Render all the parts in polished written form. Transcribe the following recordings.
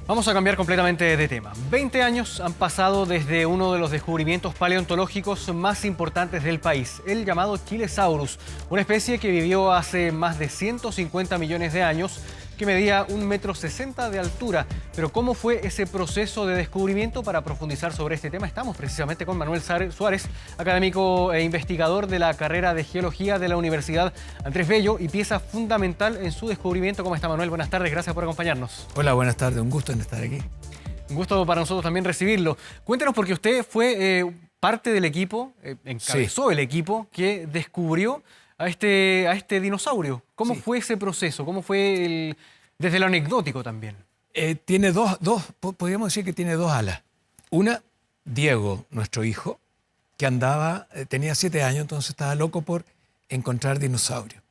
Vamos a cambiar completamente de tema. 20 años han pasado desde uno de los descubrimientos paleontológicos más importantes del país, el llamado Chilesaurus, una especie que vivió hace más de 150 millones de años, que medía 1,60 m de altura. Pero ¿cómo fue ese proceso de descubrimiento? Para profundizar sobre este tema estamos precisamente con Manuel Suárez, académico e investigador de la carrera de Geología de la Universidad Andrés Bello y pieza fundamental en su descubrimiento. ¿Cómo está, Manuel? Buenas tardes, gracias por acompañarnos. Hola, buenas tardes, un gusto en estar aquí. Un gusto para nosotros también recibirlo. Cuéntenos, porque usted fue parte del equipo, encabezó el equipo que descubrió a este dinosaurio. ¿Cómo fue ese proceso? ¿Cómo fue desde lo anecdótico también? Tiene podríamos decir que tiene dos alas. Una, Diego, nuestro hijo, que andaba, tenía 7 años, entonces estaba loco por encontrar dinosaurios.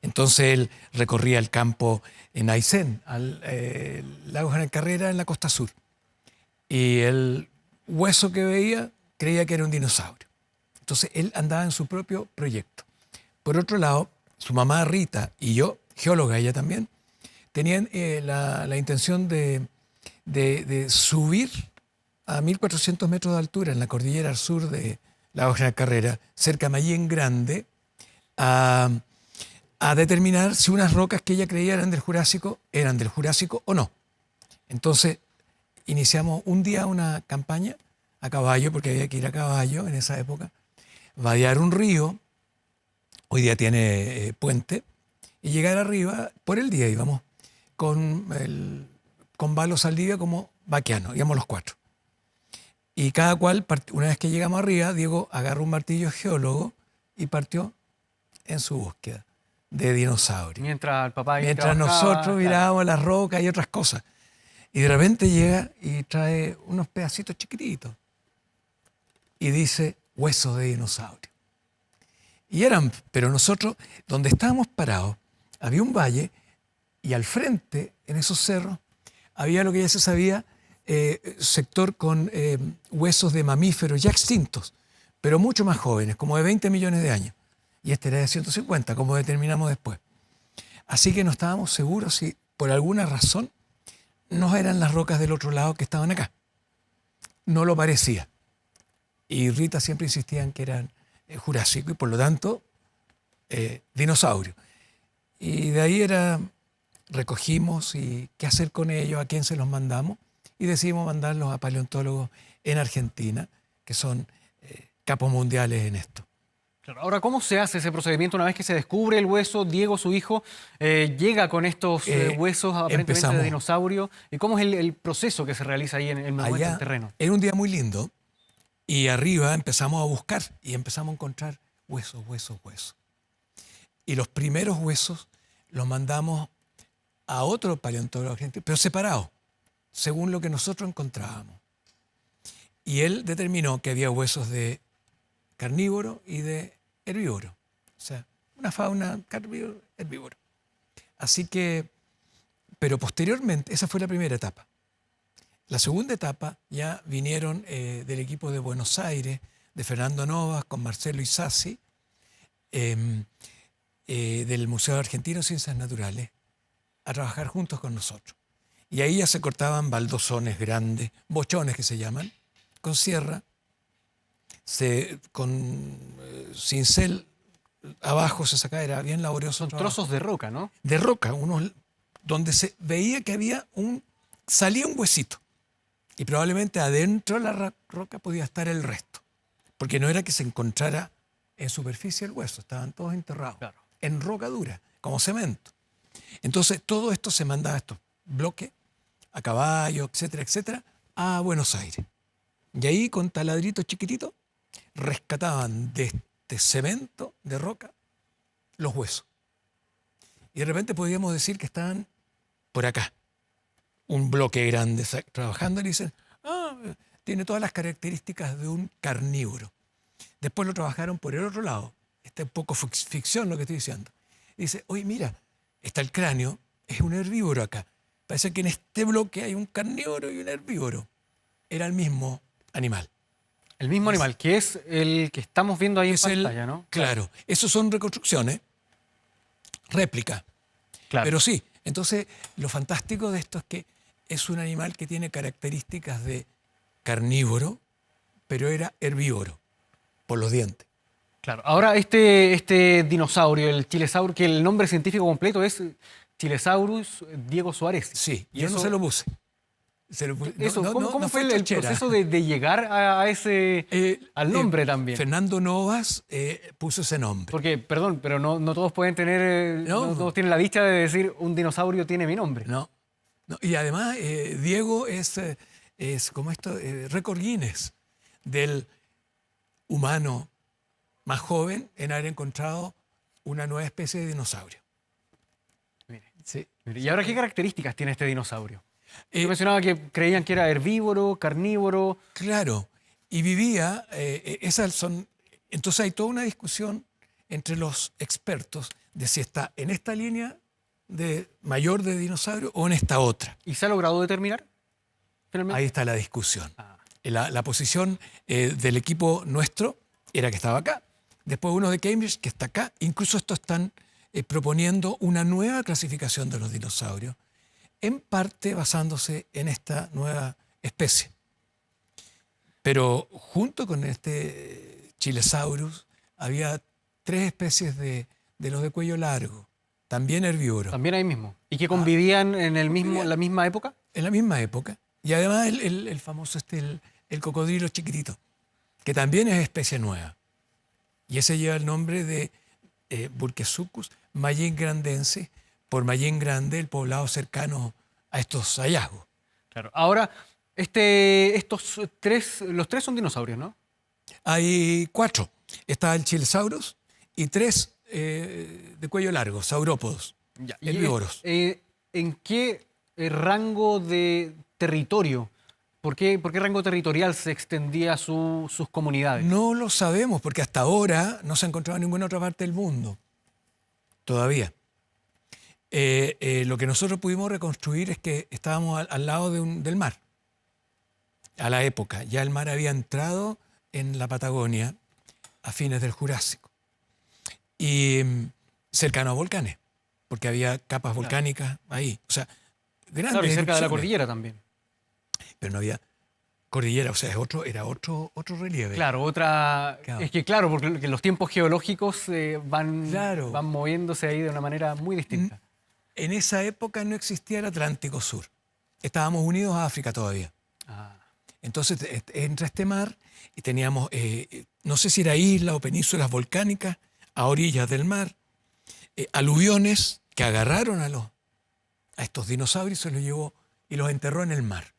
Entonces él recorría el campo en Aysén, al lago General Carrera, en la costa sur. Y el hueso que veía creía que era un dinosaurio. Entonces él andaba en su propio proyecto. Por otro lado, su mamá Rita y yo, geóloga ella también, tenían la intención de subir a 1.400 metros de altura en la cordillera al sur de Lago General Carrera, cerca de Mayén Grande, a determinar si unas rocas que ella creía eran del Jurásico o no. Entonces iniciamos un día una campaña a caballo, porque había que ir a caballo en esa época, vadear un río. Hoy día tiene puente, y llegar arriba por el día íbamos con Valo Saldivia como vaquiano, íbamos los 4. Y cada cual, una vez que llegamos arriba, Diego agarró un martillo geólogo y partió en su búsqueda de dinosaurios. Mientras nosotros mirábamos las rocas y otras cosas. Y de repente llega y trae unos pedacitos chiquititos y dice huesos de dinosaurio. Pero nosotros, donde estábamos parados, había un valle y al frente, en esos cerros, había lo que ya se sabía, sector con huesos de mamíferos ya extintos, pero mucho más jóvenes, como de 20 millones de años. Y este era de 150, como determinamos después. Así que no estábamos seguros si por alguna razón no eran las rocas del otro lado que estaban acá. No lo parecía. Y Rita siempre insistía en que eran Jurásico y por lo tanto dinosaurio. Y de ahí recogimos y qué hacer con ellos, a quién se los mandamos, y decidimos mandarlos a paleontólogos en Argentina, que son capos mundiales en esto. Claro. Ahora, ¿cómo se hace ese procedimiento una vez que se descubre el hueso? Diego, su hijo, llega con estos huesos aparentemente de dinosaurio. ¿Y cómo es el proceso que se realiza ahí en el momento del terreno? Era un día muy lindo y arriba empezamos a buscar y empezamos a encontrar huesos. Y los primeros huesos los mandamos a otro paleontólogo argentino, pero separados, según lo que nosotros encontrábamos. Y él determinó que había huesos de carnívoro y de herbívoro. O sea, una fauna carnívoro, herbívoro. Así que, pero posteriormente, esa fue la primera etapa. La segunda etapa ya vinieron del equipo de Buenos Aires, de Fernando Novas, con Marcelo Isasi, del Museo Argentino de Ciencias Naturales, a trabajar juntos con nosotros. Y ahí ya se cortaban baldosones grandes, bochones que se llaman, con sierra, con cincel abajo se sacaba, era bien laborioso. Son trozos de roca, ¿no? De roca, donde se veía que salía un huesito. Y probablemente adentro de la roca podía estar el resto. Porque no era que se encontrara en superficie el hueso, estaban todos enterrados, claro, en roca dura, como cemento. Entonces todo esto se mandaba a estos bloques, a caballo, etcétera, etcétera, a Buenos Aires. Y ahí con taladritos chiquititos rescataban de este cemento de roca los huesos. Y de repente podíamos decir que estaban por acá, un bloque grande trabajando, y dicen, tiene todas las características de un carnívoro. Después lo trabajaron por el otro lado. Está un poco ficción lo que estoy diciendo. Y dice, oye, mira, está el cráneo, es un herbívoro acá. Parece que en este bloque hay un carnívoro y un herbívoro. Era el mismo animal. El mismo animal, que es el que estamos viendo ahí en pantalla, ¿no? Claro, esos son reconstrucciones, réplicas. Claro. Pero sí, entonces lo fantástico de esto es que es un animal que tiene características de carnívoro, pero era herbívoro, por los dientes. Claro. Ahora, este dinosaurio, el Chilesaurus, que el nombre científico completo es Chilesaurus Diego Suárez. Sí, Y yo no eso- se lo puse. Eso, ¿cómo no fue el chochera. proceso de llegar a ese, al nombre también? Fernando Novas puso ese nombre. Porque, perdón, pero no todos pueden tener, No. no todos tienen la dicha de decir un dinosaurio tiene mi nombre. No, no. Y además, Diego es como esto, récord Guinness del humano más joven en haber encontrado una nueva especie de dinosaurio. Mire, Sí. mire. ¿Y ahora qué características tiene este dinosaurio? Eh, Yo mencionaba que creían que era herbívoro, carnívoro. Claro, y vivía, esas son, entonces hay toda una discusión entre los expertos de si está en esta línea de mayor de dinosaurio o en esta otra. ¿Y se ha logrado determinar? Finalmente. Ahí está la discusión. Ah, La posición del equipo nuestro era que estaba acá. Después uno de Cambridge que está acá. Incluso estos están proponiendo una nueva clasificación de los dinosaurios, en parte basándose en esta nueva especie. Pero junto con este Chilesaurus había 3 especies de los de cuello largo, también herbívoros, también ahí mismo. ¿Y que convivían en convivían. la misma época? en la misma época. Y además el famoso el cocodrilo chiquitito, que también es especie nueva. Y ese lleva el nombre de Burkesuchus mayengrandense, por Mayén Grande, el poblado cercano a estos hallazgos. Claro. Ahora, los tres son dinosaurios, ¿no? Hay 4. Está el Chilesaurus y 3 de cuello largo, saurópodos, Ya. herbívoros. ¿En qué rango de territorio? ¿Por qué rango territorial se extendía sus comunidades? No lo sabemos porque hasta ahora no se ha encontrado en ninguna otra parte del mundo. Todavía. Lo que nosotros pudimos reconstruir es que estábamos al lado del mar. A la época. Ya el mar había entrado en la Patagonia a fines del Jurásico. Y cercano a volcanes, porque había capas volcánicas ahí. O sea, grandes Claro, y cerca de la erupciones. cordillera también. Pero no había cordillera, o sea, era otro relieve. Claro, Claro. es que claro, porque los tiempos geológicos Claro. van moviéndose ahí de una manera muy distinta. En esa época no existía el Atlántico Sur. Estábamos unidos a África todavía. Ah, Entonces entra este mar y teníamos, no sé si era isla o penínsulas volcánicas a orillas del mar, aluviones que agarraron a estos dinosaurios, se los llevó y los enterró en el mar.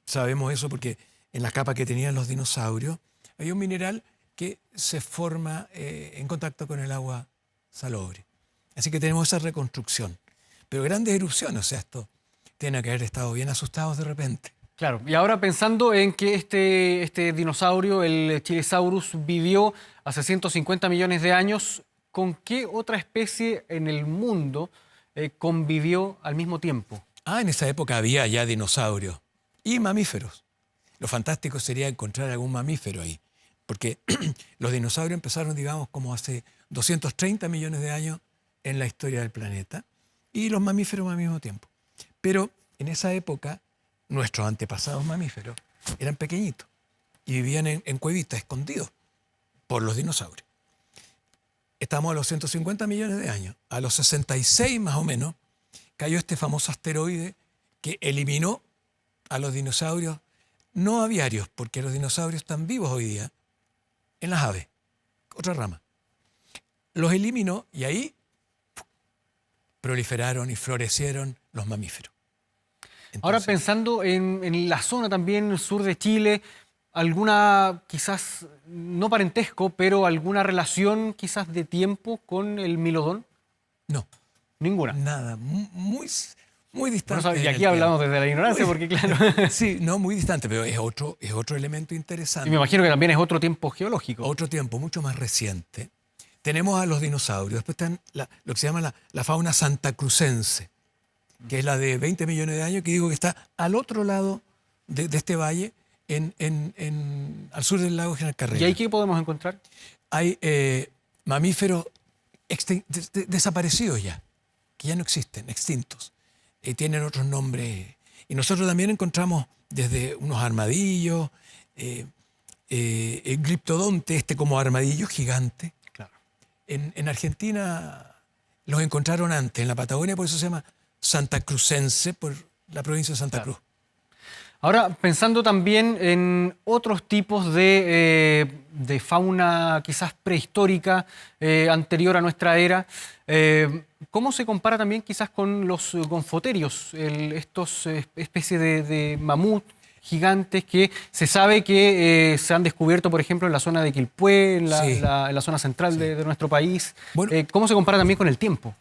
Sabemos eso porque en la capa que tenían los dinosaurios había un mineral que se forma en contacto con el agua salobre. Así que tenemos esa reconstrucción. Pero grandes erupciones, o sea, esto tiene que haber estado bien asustados de repente. claro, y ahora pensando en que este dinosaurio, el Chilesaurus, vivió hace 150 millones de años, ¿con qué otra especie en el mundo convivió al mismo tiempo? En esa época había ya dinosaurios y mamíferos. Lo fantástico sería encontrar algún mamífero ahí, porque los dinosaurios empezaron, digamos, como hace 230 millones de años en la historia del planeta, y los mamíferos al mismo tiempo. Pero en esa época, nuestros antepasados mamíferos eran pequeñitos y vivían en cuevitas, escondidos por los dinosaurios. Estamos a los 150 millones de años. A los 66 más o menos, cayó este famoso asteroide que eliminó a los dinosaurios no aviarios, porque los dinosaurios están vivos hoy día en las aves, otra rama. Los eliminó y ahí proliferaron y florecieron los mamíferos. Ahora Entonces, pensando en la zona también sur de Chile, alguna quizás, no parentesco, pero alguna relación quizás de tiempo con el Milodón? no, Ninguna. nada, muy Bueno, distante. y en aquí el hablamos desde la ignorancia, porque claro, tiempo. Sí, no, muy distante, pero es otro elemento y interesante. me imagino que también es otro tiempo geológico. Otro tiempo mucho más reciente. Tenemos a los dinosaurios, después están lo que se llama la fauna santacrucense, que es la de 20 millones de años, que digo que está al otro lado de este valle, al sur del lago General Carrera. ¿Y ahí qué podemos encontrar? Hay mamíferos desaparecidos ya, que ya no existen, extintos. Tienen otros nombres. Y nosotros también encontramos desde unos armadillos, el gliptodonte, como armadillo gigante. Claro. En Argentina los encontraron antes, en la Patagonia, por eso se llama santacrucense, por la provincia de Santa Cruz. Ahora, pensando también en otros tipos de fauna quizás prehistórica, anterior a nuestra era, ¿cómo se compara también quizás con los gonfoterios, estos especies de mamut gigantes que se sabe que se han descubierto, por ejemplo, en la zona de Quilpué, en la zona central de nuestro país? Bueno, ¿Cómo se compara también con el tiempo?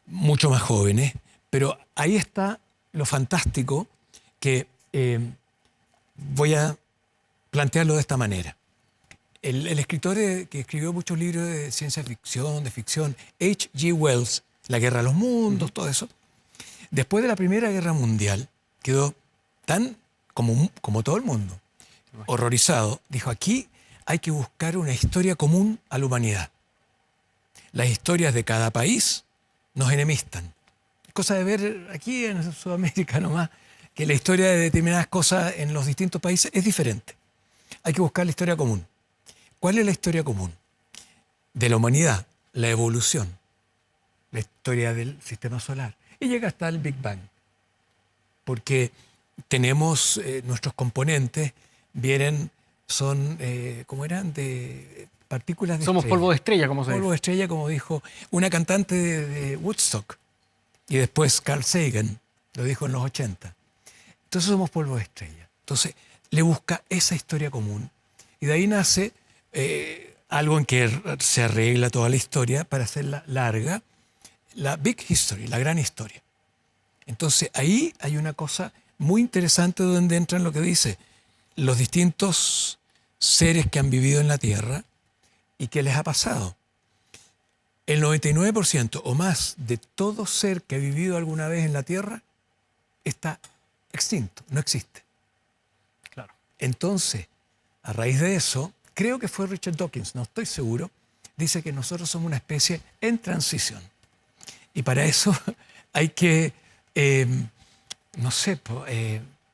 Mucho más jóvenes, pero ahí está lo fantástico que voy a plantearlo de esta manera. El escritor que escribió muchos libros de ciencia ficción, de ficción, H.G. Wells, La Guerra de los Mundos, todo eso, después de la Primera Guerra Mundial, quedó tan, como todo el mundo, horrorizado. Dijo, aquí hay que buscar una historia común a la humanidad. Las historias de cada país nos enemistan. Cosa de ver aquí en Sudamérica nomás, que la historia de determinadas cosas en los distintos países es diferente. Hay que buscar la historia común. ¿Cuál es la historia común? De la humanidad, la evolución, la historia del sistema solar. Y llega hasta el Big Bang. Porque tenemos nuestros componentes, son, ¿cómo eran? De partículas de Somos estrella. polvo de estrella, como se dice. Polvo de estrella, como dijo una cantante de Woodstock. Y después Carl Sagan lo dijo en los 80. Entonces somos polvo de estrella. Entonces le busca esa historia común. Y de ahí nace algo en que se arregla toda la historia para hacerla larga, la Big History, la gran historia. Entonces ahí hay una cosa muy interesante donde entra en lo que dice los distintos seres que han vivido en la Tierra y qué les ha pasado. El 99% o más de todo ser que ha vivido alguna vez en la Tierra está extinto, no existe. Claro. Entonces, a raíz de eso, creo que fue Richard Dawkins, no estoy seguro, dice que nosotros somos una especie en transición. Y para eso hay que,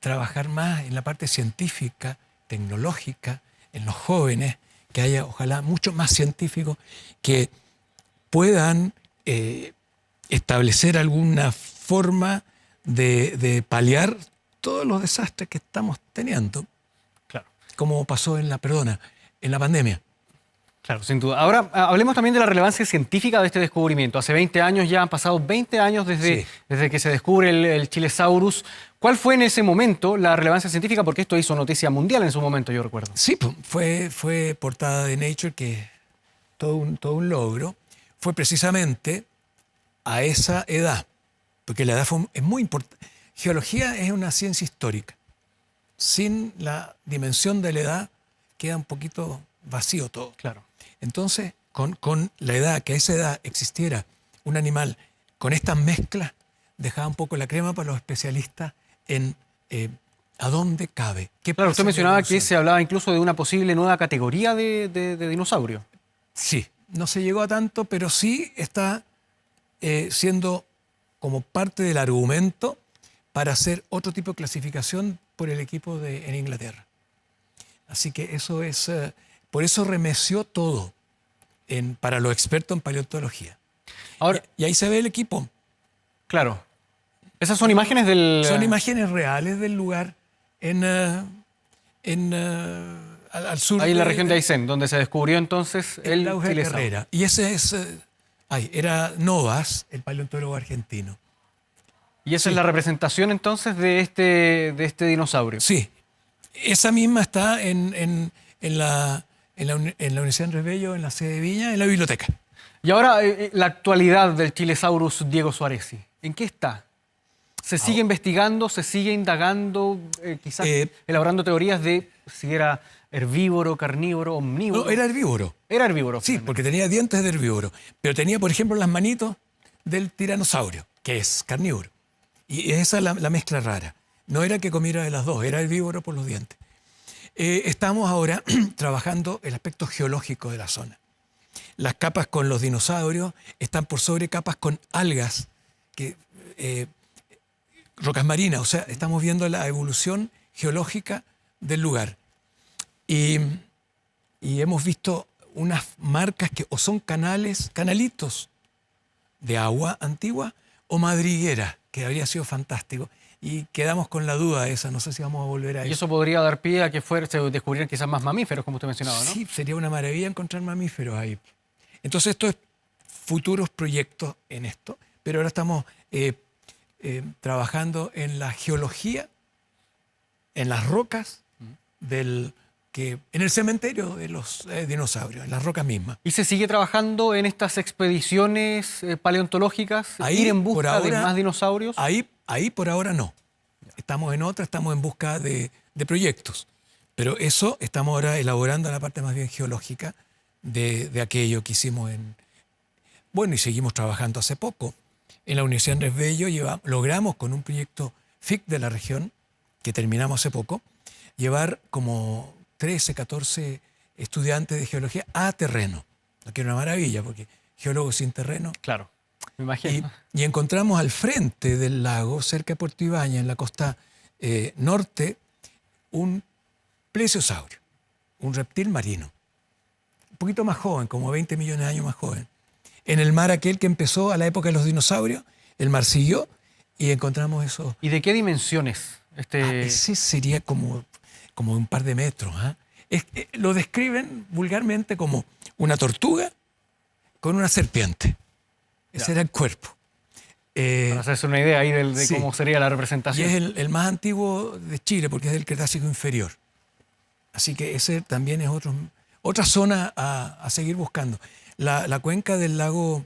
trabajar más en la parte científica, tecnológica, en los jóvenes, que haya ojalá muchos más científicos que puedan establecer alguna forma de paliar todos los desastres que estamos teniendo, Claro. como pasó en la pandemia. Claro, sin duda. Ahora, hablemos también de la relevancia científica de este descubrimiento. Hace 20 años ya han pasado 20 años desde que se descubre el Chilesaurus. ¿Cuál fue en ese momento la relevancia científica? Porque esto hizo noticia mundial en su momento, yo recuerdo. Sí, fue portada de Nature, que es todo un logro. Fue precisamente a esa edad, porque la edad es muy importante. Geología es una ciencia histórica. Sin la dimensión de la edad queda un poquito vacío todo. Claro. Entonces, con la edad, que a esa edad existiera un animal con estas mezclas, dejaba un poco la crema para los especialistas en a dónde cabe. Claro, usted mencionaba que se hablaba incluso de una posible nueva categoría de dinosaurio. Sí, no se llegó a tanto, pero sí está siendo como parte del argumento para hacer otro tipo de clasificación por el equipo en Inglaterra. Así que eso es, por eso remeció todo para los expertos en paleontología. Ahora, y ahí se ve el equipo. Claro. Esas son imágenes del... Son imágenes reales del lugar al sur. Ahí en la región de Aysén, donde se descubrió entonces el Chilesaurus. Y ese era Novas, el paleontólogo argentino. Y esa es la representación entonces de este dinosaurio. Sí. Esa misma está en la Universidad Andrés Bello, en la sede de Viña, en la biblioteca. Y ahora, la actualidad del Chilesaurus Diego Soaresi, ¿en qué está? ¿Se sigue investigando, se sigue indagando, quizás elaborando teorías de si era herbívoro, carnívoro, omnívoro? No, era herbívoro. Era herbívoro. Sí, porque tenía dientes de herbívoro. Pero tenía, por ejemplo, las manitos del tiranosaurio, que es carnívoro. Y esa es la mezcla rara. No era que comiera de las dos, era herbívoro por los dientes. Estamos ahora trabajando el aspecto geológico de la zona. Las capas con los dinosaurios están por sobre capas con algas que rocas marinas, o sea, estamos viendo la evolución geológica del lugar. Y hemos visto unas marcas que o son canalitos de agua antigua o madrigueras, que habría sido fantástico. Y quedamos con la duda esa, no sé si vamos a volver a eso. Y eso podría dar pie a que se descubrieran quizás más mamíferos, como usted mencionaba, ¿no? Sí, sería una maravilla encontrar mamíferos ahí. Entonces, esto es futuros proyectos en esto, pero ahora estamos trabajando en la geología, en las rocas, en el cementerio de los dinosaurios, en las rocas mismas. ¿Y se sigue trabajando en estas expediciones paleontológicas, Ahí, ir en por busca de ahora, más dinosaurios? Ahí por ahora no. Estamos en otra, estamos en busca de proyectos. Pero eso estamos ahora elaborando la parte más bien geológica de aquello que hicimos Bueno, y seguimos trabajando hace poco. En la Universidad Andrés Bello logramos con un proyecto FIC de la región, que terminamos hace poco, llevar como 13, 14 estudiantes de geología a terreno. Lo que era una maravilla, porque geólogos sin terreno. Claro, me imagino. Y encontramos al frente del lago, cerca de Puerto Ibañez, en la costa norte, un plesiosaurio, un reptil marino. Un poquito más joven, como 20 millones de años más joven. En el mar aquel que empezó a la época de los dinosaurios, el mar siguió y encontramos eso. ¿Y de qué dimensiones? Ese sería como un par de metros. Lo describen vulgarmente como una tortuga con una serpiente. Ese era el cuerpo. Para hacerse una idea ahí de sí. cómo sería la Y representación. es el más antiguo de Chile porque es del Cretácico inferior. Así que ese también es otra zona a seguir buscando. La cuenca del lago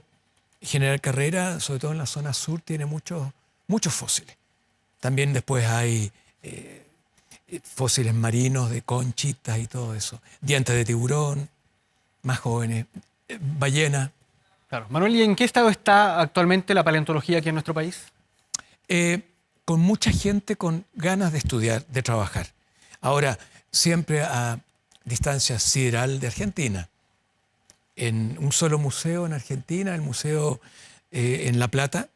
General Carrera, sobre todo en la zona sur, tiene muchos fósiles. También después hay fósiles marinos de conchitas y todo eso. Dientes de tiburón, más jóvenes, ballenas. Claro. Manuel, ¿y en qué estado está actualmente la paleontología aquí en nuestro país? Con mucha gente con ganas de estudiar, de trabajar. Ahora, siempre a distancia sideral de Argentina. En un solo museo en Argentina, el museo en La Plata,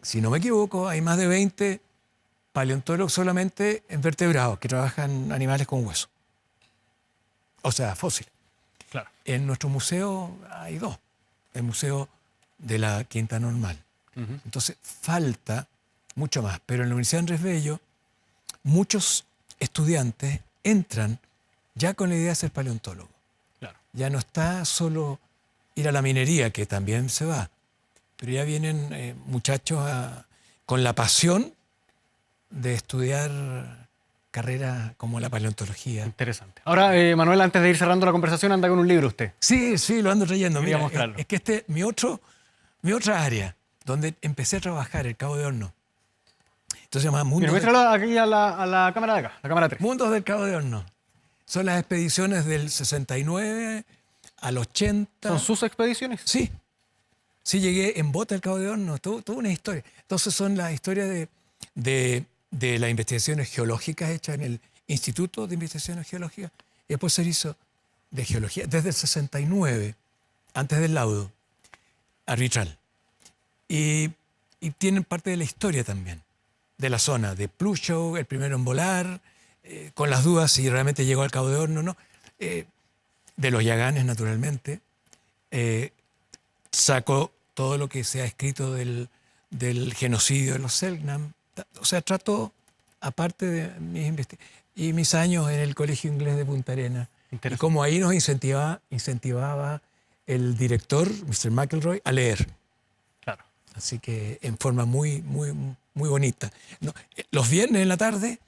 si no me equivoco, hay más de 20 paleontólogos solamente en vertebrados que trabajan animales con hueso. O sea, fósiles. Claro. En nuestro museo hay 2. El museo de la Quinta Normal. Entonces, falta mucho más. Pero en la Universidad Andrés Bello, muchos estudiantes entran ya con la idea de ser paleontólogo. Claro. Ya no está solo ir a la minería, que también se va, pero ya vienen muchachos con la pasión de estudiar carreras como la paleontología. Interesante. Ahora, Manuel, antes de ir cerrando la conversación, anda con un libro usted. Sí, lo ando trayendo. Quería Mira, mostrarlo. es que mi otra área, donde empecé a trabajar, el Cabo de Horno. Entonces se llama Mira, muéstralo aquí a la cámara de acá, la cámara 3. Mundos del Cabo de Horno. Son las expediciones del 69 al 80. ¿Son sus expediciones? Sí. Sí, llegué en bote al Cabo de Horno. Toda una historia. Entonces son las historias de las investigaciones geológicas hechas en el Instituto de Investigaciones Geológicas. Y después se hizo de geología desde el 69, antes del laudo arbitral. Y tienen parte de la historia también, de la zona, de Plushow, el primero en volar, con las dudas si realmente llegó al Cabo de Horno o no, de los Yaganes, naturalmente. Sacó todo lo que se ha escrito del genocidio de los Selknam. O sea, trató, aparte de mis años en el Colegio Inglés de Punta Arenas, y como ahí nos incentivaba el director, Mr. McElroy, a leer. Claro. Así que en forma muy bonita. No, los viernes en la tarde,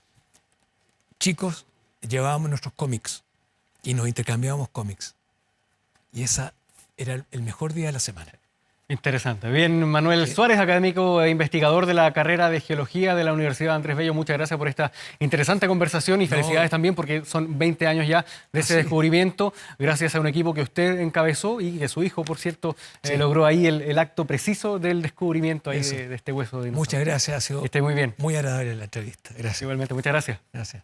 chicos, llevábamos nuestros cómics y nos intercambiábamos cómics. Y esa era el mejor día de la semana. Interesante. Bien, Manuel Suárez, académico e investigador de la carrera de Geología de la Universidad Andrés Bello, muchas gracias por esta interesante conversación y felicidades también porque son 20 años ya de ese descubrimiento, gracias a un equipo que usted encabezó y que su hijo, por cierto, logró ahí el acto preciso del descubrimiento ahí de este hueso de dinosaurio. Muchas gracias, ha sido esté muy bien. Muy agradable la entrevista. Gracias. Igualmente, muchas gracias. Gracias.